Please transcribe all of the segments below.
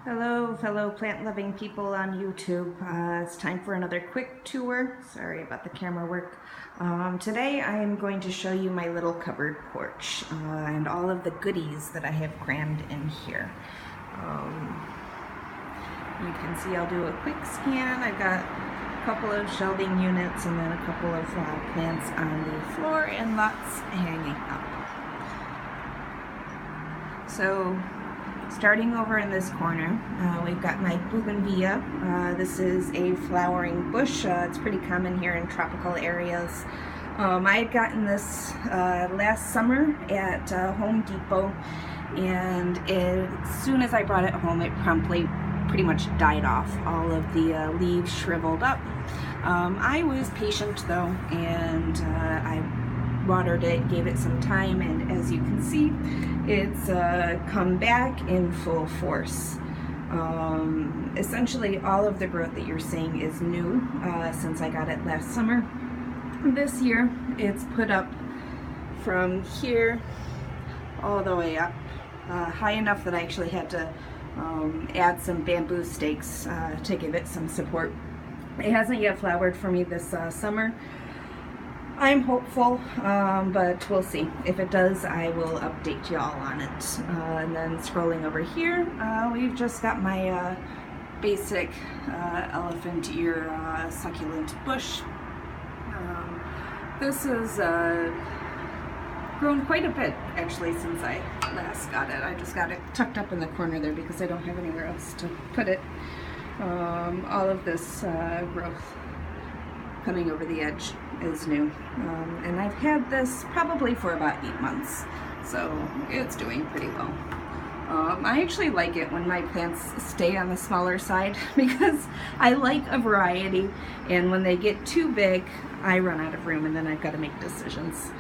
Hello, fellow plant-loving people on YouTube. It's time for another quick tour. Sorry about the camera work. Today I am going to show you my little covered porch and all of the goodies that I have crammed in here. You can see I'll do a quick scan. I've got a couple of shelving units and then a couple of plants on the floor and lots hanging up. So, starting over in this corner, we've got my Bougainvillea. This is a flowering bush. It's pretty common here in tropical areas. I had gotten this last summer at Home Depot, and as soon as I brought it home, it promptly pretty much died off. All of the leaves shriveled up. I was patient though, and I watered it, gave it some time, and as you can see, it's come back in full force. Essentially all of the growth that you're seeing is new since I got it last summer. This year it's put up from here all the way up, high enough that I actually had to add some bamboo stakes to give it some support. It hasn't yet flowered for me this summer. I'm hopeful, but we'll see. If it does, I will update y'all on it. And then scrolling over here, we've just got my basic elephant ear succulent bush. This has grown quite a bit, actually, since I last got it. I just got it tucked up in the corner there because I don't have anywhere else to put it. All of this growth coming over the edge is new, and I've had this probably for about 8 months, so it's doing pretty well. I actually like it when my plants stay on the smaller side because I like a variety, and when they get too big I run out of room and then I've got to make decisions.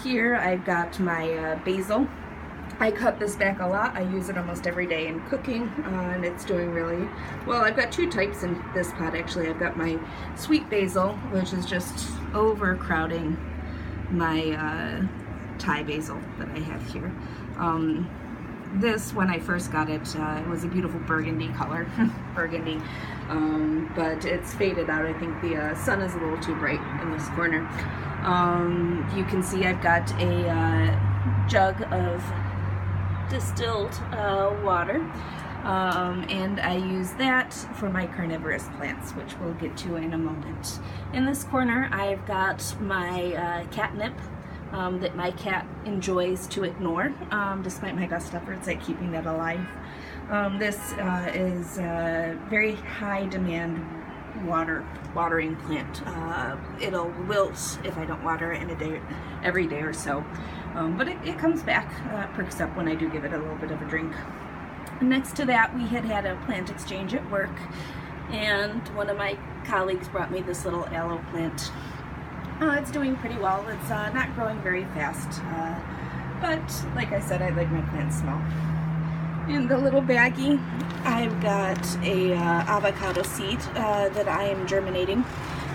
Here I've got my basil. I cut this back a lot. I use it almost every day in cooking, and it's doing really well. I've got two types in this pot actually. I've got my sweet basil, which is just overcrowding my Thai basil that I have here. This, when I first got it, it was a beautiful burgundy color, burgundy, but it's faded out. I think the sun is a little too bright in this corner. You can see I've got a jug of distilled water, and I use that for my carnivorous plants, which we'll get to in a moment. In this corner I've got my catnip that my cat enjoys to ignore, despite my best efforts at keeping that alive. This is a very high demand watering plant. It'll wilt if I don't water it every day or so, but it comes back, perks up when I do give it a little bit of a drink. Next to that, we had a plant exchange at work, and one of my colleagues brought me this little aloe plant. It's doing pretty well. It's not growing very fast, but like I said, I like my plants small. In the little baggie, I've got a avocado seed that I am germinating,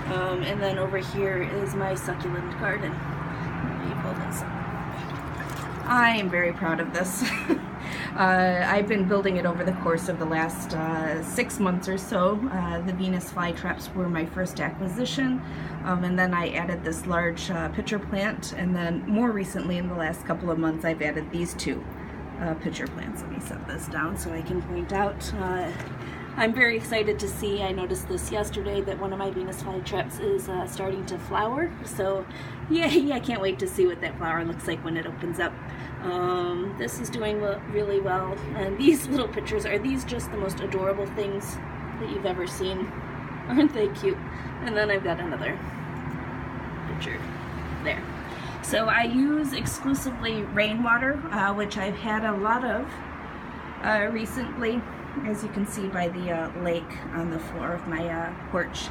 and then over here is my succulent garden. Let me pull this up. I am very proud of this. I've been building it over the course of the last 6 months or so. The Venus flytraps were my first acquisition, and then I added this large pitcher plant, and then more recently in the last couple of months I've added these two pitcher plants. Let me set this down so I can point out. I'm very excited to see, I noticed this yesterday, that one of my Venus flytraps is starting to flower. So yay, I can't wait to see what that flower looks like when it opens up. This is doing really well, and these little pitchers, are these just the most adorable things that you've ever seen? Aren't they cute? And then I've got another pitcher there. So I use exclusively rainwater, which I've had a lot of recently, as you can see by the lake on the floor of my porch,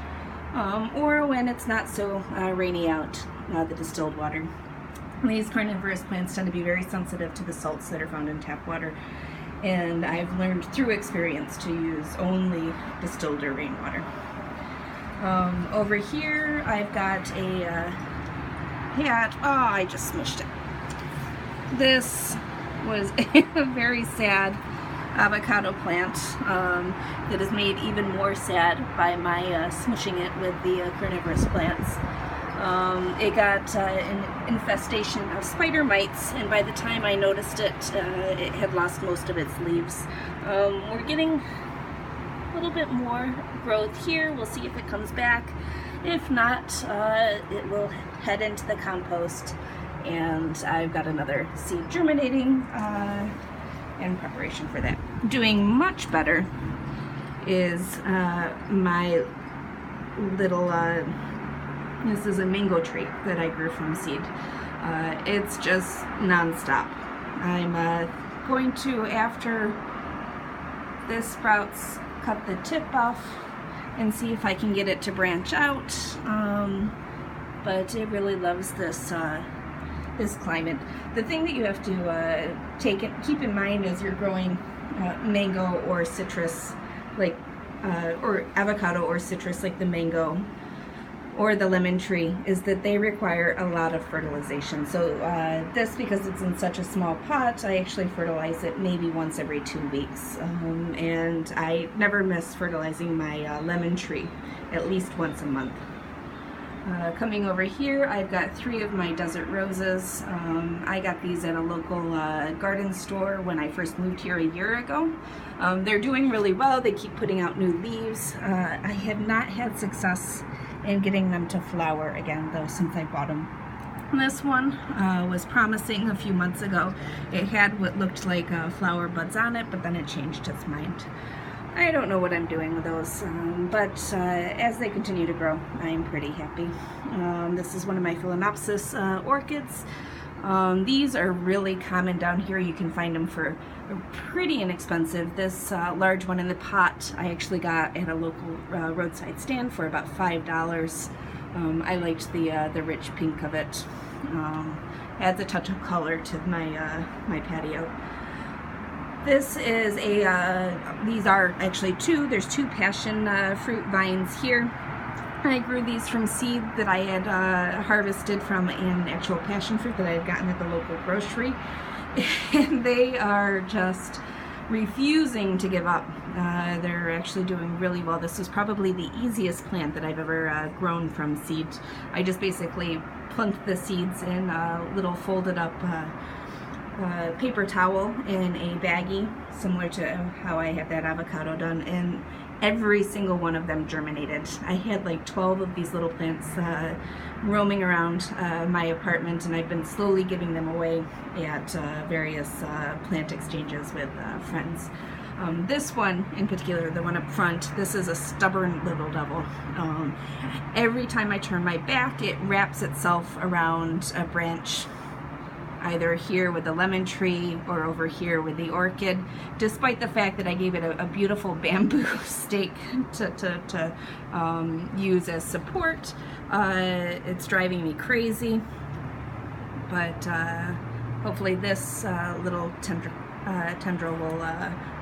or when it's not so rainy out, the distilled water. These carnivorous plants tend to be very sensitive to the salts that are found in tap water, and I've learned through experience to use only distilled or rainwater. Over here I've got a I just smushed it. This was a very sad avocado plant that is made even more sad by my smushing it with the carnivorous plants. It got an infestation of spider mites, and by the time I noticed it, it had lost most of its leaves. We're getting a little bit more growth here. We'll see if it comes back. If not, it will head into the compost, and I've got another seed germinating in preparation for that. Doing much better is my little, this is a mango tree that I grew from seed. It's just non-stop. I'm going to, after this sprouts, cut the tip off and see if I can get it to branch out, but it really loves this this climate. The thing that you have to keep in mind as you're growing mango or citrus, like or avocado or citrus like the mango or the lemon tree, is that they require a lot of fertilization. So this, because it's in such a small pot, I actually fertilize it maybe once every 2 weeks. And I never miss fertilizing my lemon tree, at least once a month. Coming over here, I've got 3 of my desert roses. I got these at a local garden store when I first moved here a year ago. They're doing really well. They keep putting out new leaves. I have not had success in getting them to flower again, though, since I bought them. This one was promising a few months ago. It had what looked like flower buds on it, but then it changed its mind. I don't know what I'm doing with those, but as they continue to grow, I'm pretty happy. This is one of my Phalaenopsis orchids. These are really common down here. You can find them for pretty inexpensive. This large one in the pot I actually got at a local roadside stand for about $5. I liked the rich pink of it. Adds a touch of color to my patio. This is these are actually there's 2 passion fruit vines here. I grew these from seed that I had harvested from an actual passion fruit that I had gotten at the local grocery. And they are just refusing to give up. They're actually doing really well. This was probably the easiest plant that I've ever grown from seed. I just basically plunked the seeds in a little folded up paper towel in a baggie, similar to how I had that avocado done, and every single one of them germinated. I had like 12 of these little plants roaming around my apartment, and I've been slowly giving them away at various plant exchanges with friends. This one in particular, the one up front, this is a stubborn little devil. Every time I turn my back, it wraps itself around a branch, either here with the lemon tree or over here with the orchid, despite the fact that I gave it a beautiful bamboo stake to use as support. It's driving me crazy, but hopefully this little tendril will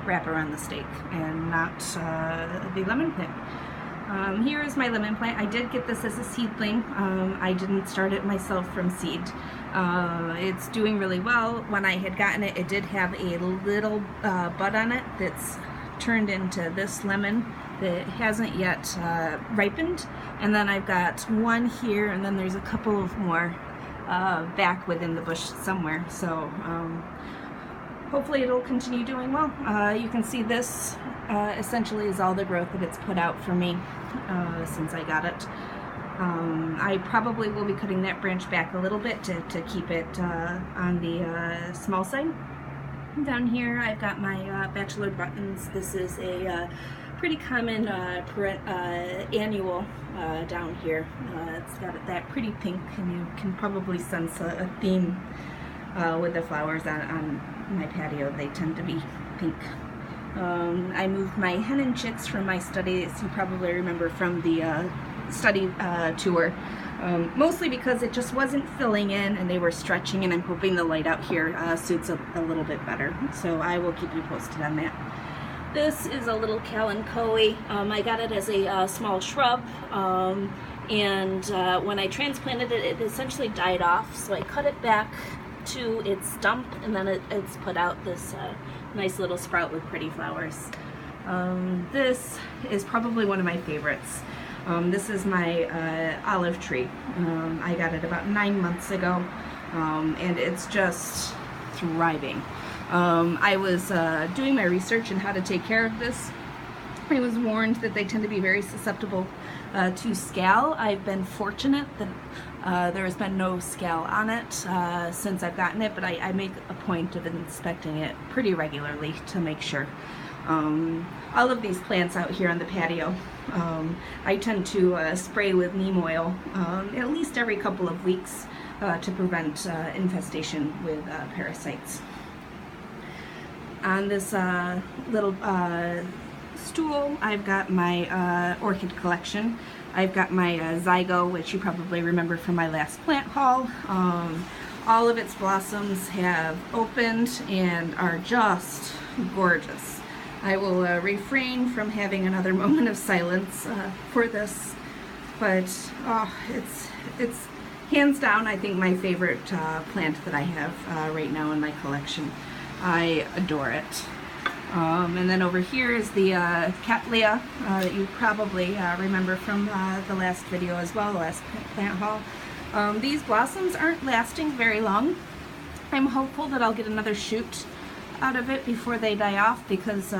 wrap around the stake and not the lemon plant. Here is my lemon plant. I did get this as a seedling. I didn't start it myself from seed. It's doing really well. When I had gotten it, it did have a little bud on it that's turned into this lemon that hasn't yet ripened. And then I've got one here, and then there's a couple of more back within the bush somewhere. So hopefully it'll continue doing well. You can see this essentially is all the growth that it's put out for me since I got it. I probably will be cutting that branch back a little bit to keep it on the small side. Down here I've got my Bachelor buttons. This is a pretty common annual down here. It's got that pretty pink, and you can probably sense a theme with the flowers on my patio. They tend to be pink. I moved my hen and chicks from my study, as you probably remember from the study tour, mostly because it just wasn't filling in and they were stretching, and I'm hoping the light out here suits a little bit better. So I will keep you posted on that. This is a little Kalanchoe. I got it as a small shrub, and when I transplanted it, it essentially died off, so I cut it back to its stump, and then it's put out this Nice little sprout with pretty flowers. This is probably one of my favorites. This is my olive tree. I got it about 9 months ago, and it's just thriving. I was doing my research on how to take care of this. I was warned that they tend to be very susceptible to scale. I've been fortunate that there has been no scale on it since I've gotten it, but I make a point of inspecting it pretty regularly to make sure. All of these plants out here on the patio, I tend to spray with neem oil at least every couple of weeks to prevent infestation with parasites. On this little stool, I've got my orchid collection. I've got my zygo, which you probably remember from my last plant haul. All of its blossoms have opened and are just gorgeous. I will refrain from having another moment of silence for this, but it's hands down, I think, my favorite plant that I have right now in my collection. I adore it. And then over here is the Cattleya that you probably remember from the last video as well, the last plant haul. These blossoms aren't lasting very long. I'm hopeful that I'll get another shoot out of it before they die off, because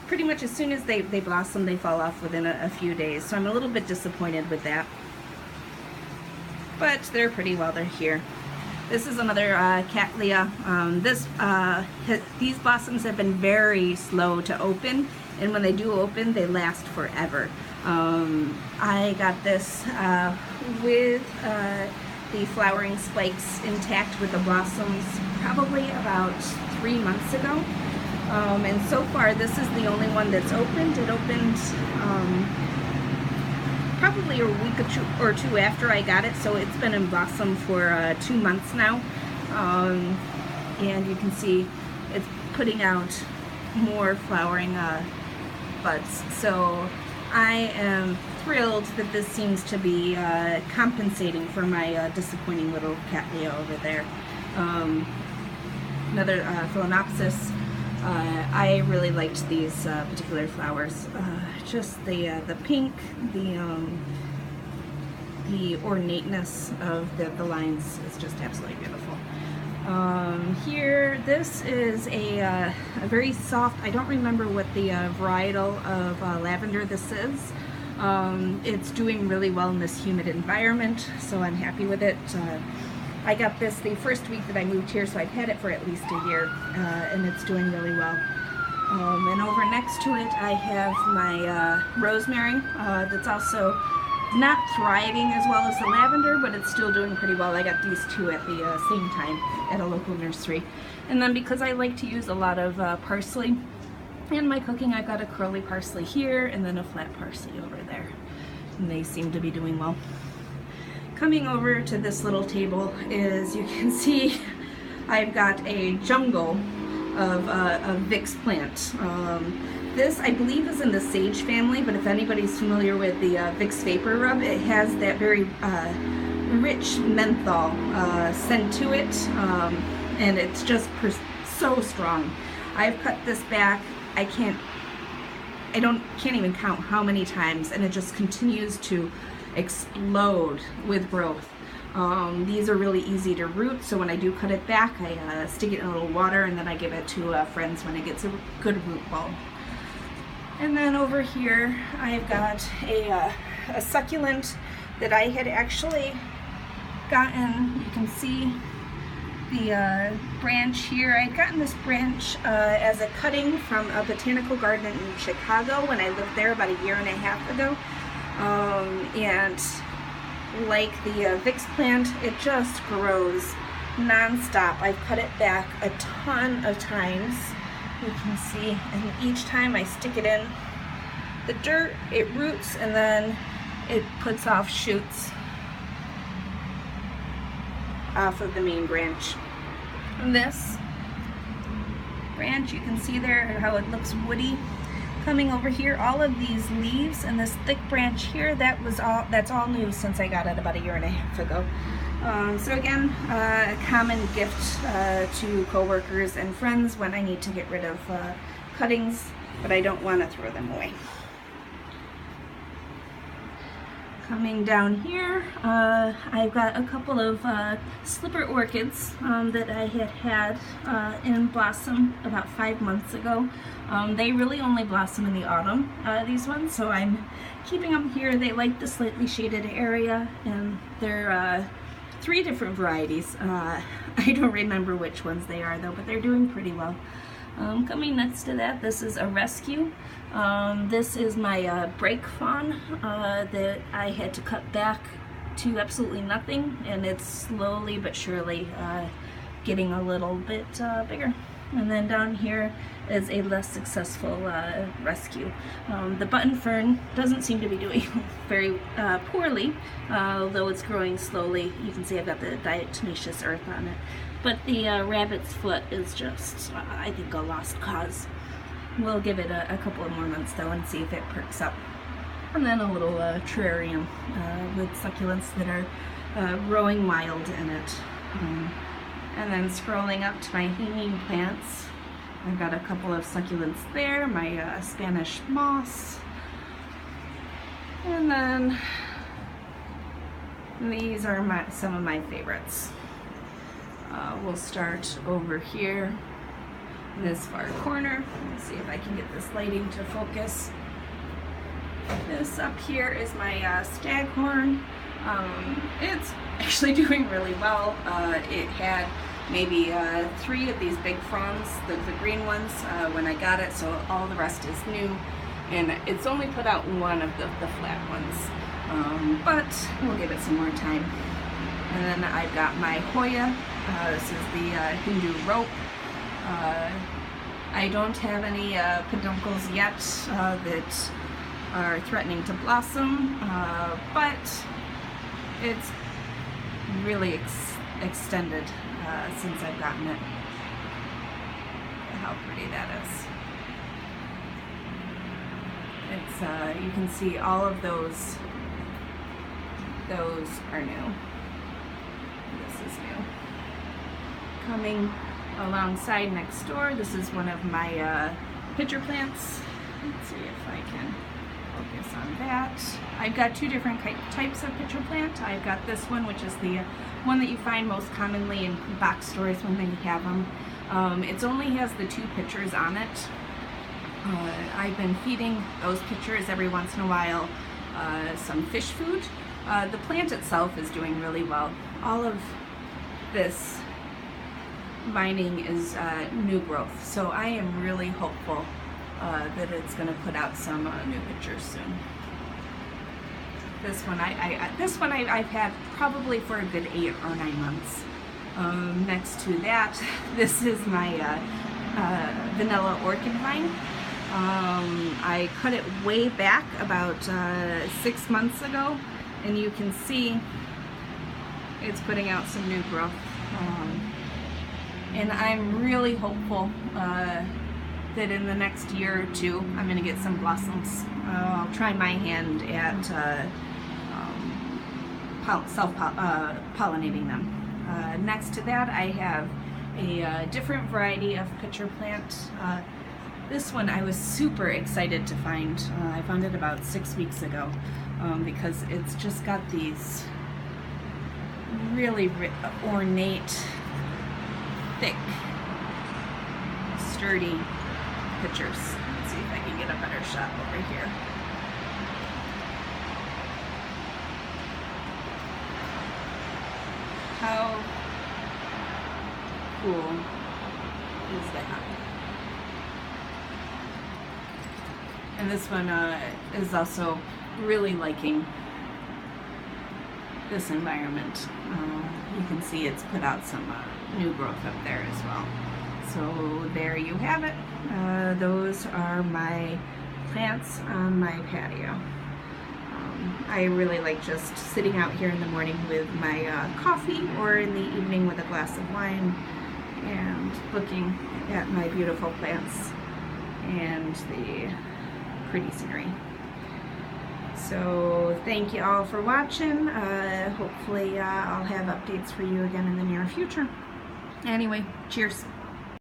pretty much as soon as they blossom, they fall off within a few days. So I'm a little bit disappointed with that. But they're pretty while they're here. This is another Cattleya. These blossoms have been very slow to open, and when they do open, they last forever. I got this with the flowering spikes intact with the blossoms probably about 3 months ago. And so far, this is the only one that's opened. It opened probably a week or two after I got it, so it's been in blossom for 2 months now. And you can see it's putting out more flowering buds. So I am thrilled that this seems to be compensating for my disappointing little Cattleya over there. Another Phalaenopsis. I really liked these particular flowers. Just the pink, the ornateness of the lines is just absolutely beautiful. Here, this is a very soft, I don't remember what the varietal of lavender this is. It's doing really well in this humid environment, so I'm happy with it. I got this the first week that I moved here, so I've had it for at least a year, and it's doing really well. And over next to it, I have my rosemary that's also not thriving as well as the lavender, but it's still doing pretty well. I got these two at the same time at a local nursery. And then because I like to use a lot of parsley in my cooking, I've got a curly parsley here and then a flat parsley over there. And they seem to be doing well. Coming over to this little table is, you can see, I've got a jungle of a Vicks plant. This, I believe, is in the sage family, but if anybody's familiar with the Vicks Vapor Rub, it has that very rich menthol scent to it, and it's just so strong. I've cut this back, I can't even count how many times, and it just continues to explode with growth. These are really easy to root, so when I do cut it back, I stick it in a little water, and then I give it to friends when it gets a good root bulb. And then over here, I've got a succulent that I had actually gotten. You can see the branch here. I'd gotten this branch as a cutting from a botanical garden in Chicago when I lived there about 1.5 years ago. And like the Vicks plant, it just grows non-stop. I've cut it back a ton of times, you can see, and each time I stick it in the dirt, it roots, and then it puts off shoots off of the main branch. And this branch, you can see there how it looks woody. Coming over here, all of these leaves and this thick branch here, that's all new since I got it about 1.5 years ago. So again, a common gift to coworkers and friends when I need to get rid of cuttings, but I don't want to throw them away. Coming down here, I've got a couple of slipper orchids that I had in blossom about 5 months ago. They really only blossom in the autumn, these ones, so I'm keeping them here. They like the slightly shaded area, and they're 3 different varieties. I don't remember which ones they are though, but they're doing pretty well. Coming next to that, this is a rescue. This is my brake fawn that I had to cut back to absolutely nothing, and it's slowly but surely getting a little bit bigger. And then down here is a less successful rescue. The button fern doesn't seem to be doing very poorly, although it's growing slowly. You can see I've got the diatomaceous earth on it. But the rabbit's foot is just, I think, a lost cause. We'll give it a couple of more months though and see if it perks up. And then a little terrarium with succulents that are growing wild in it. And then scrolling up to my hanging plants, I've got a couple of succulents there, my Spanish moss. And then these are some of my favorites. We'll start over here in this far corner. Let's see if I can get this lighting to focus. This up here is my staghorn. It's actually doing really well. It had maybe 3 of these big fronds, the green ones, when I got it, so all the rest is new. And it's only put out 1 of the flat ones. But we'll give it some more time. And then I've got my Hoya. This is the Hindu rope. I don't have any peduncles yet that are threatening to blossom, but it's really extended since I've gotten it. How pretty that is. It's you can see all of those are new. This is new. Coming alongside next door, this is one of my pitcher plants. Let's see if I can focus on that. I've got 2 different types of pitcher plant. I've got this one, which is the one that you find most commonly in box stores when they have them. It only has the 2 pitchers on it. I've been feeding those pitchers every once in a while some fish food. The plant itself is doing really well. All of this binding is new growth, so I am really hopeful that it's going to put out some new pitchers soon. This one I've had probably for a good 8 or 9 months. Next to that, this is my vanilla orchid vine. I cut it way back about 6 months ago, and you can see it's putting out some new growth. And I'm really hopeful that in the next year or 2 I'm going to get some blossoms. I'll try my hand at self-pollinating them. Next to that I have a different variety of pitcher plant. This one I was super excited to find. I found it about 6 weeks ago because it's just got these really ornate, thick, sturdy pitchers. Let's see if I can get a better shot over here. How cool is that? And this one is also really liking this environment. You can see it's put out some new growth up there as well. So there you have it. Those are my plants on my patio. I really like just sitting out here in the morning with my coffee, or in the evening with a glass of wine, and looking at my beautiful plants and the pretty scenery. So thank you all for watching. Hopefully I'll have updates for you again in the near future. Anyway, cheers.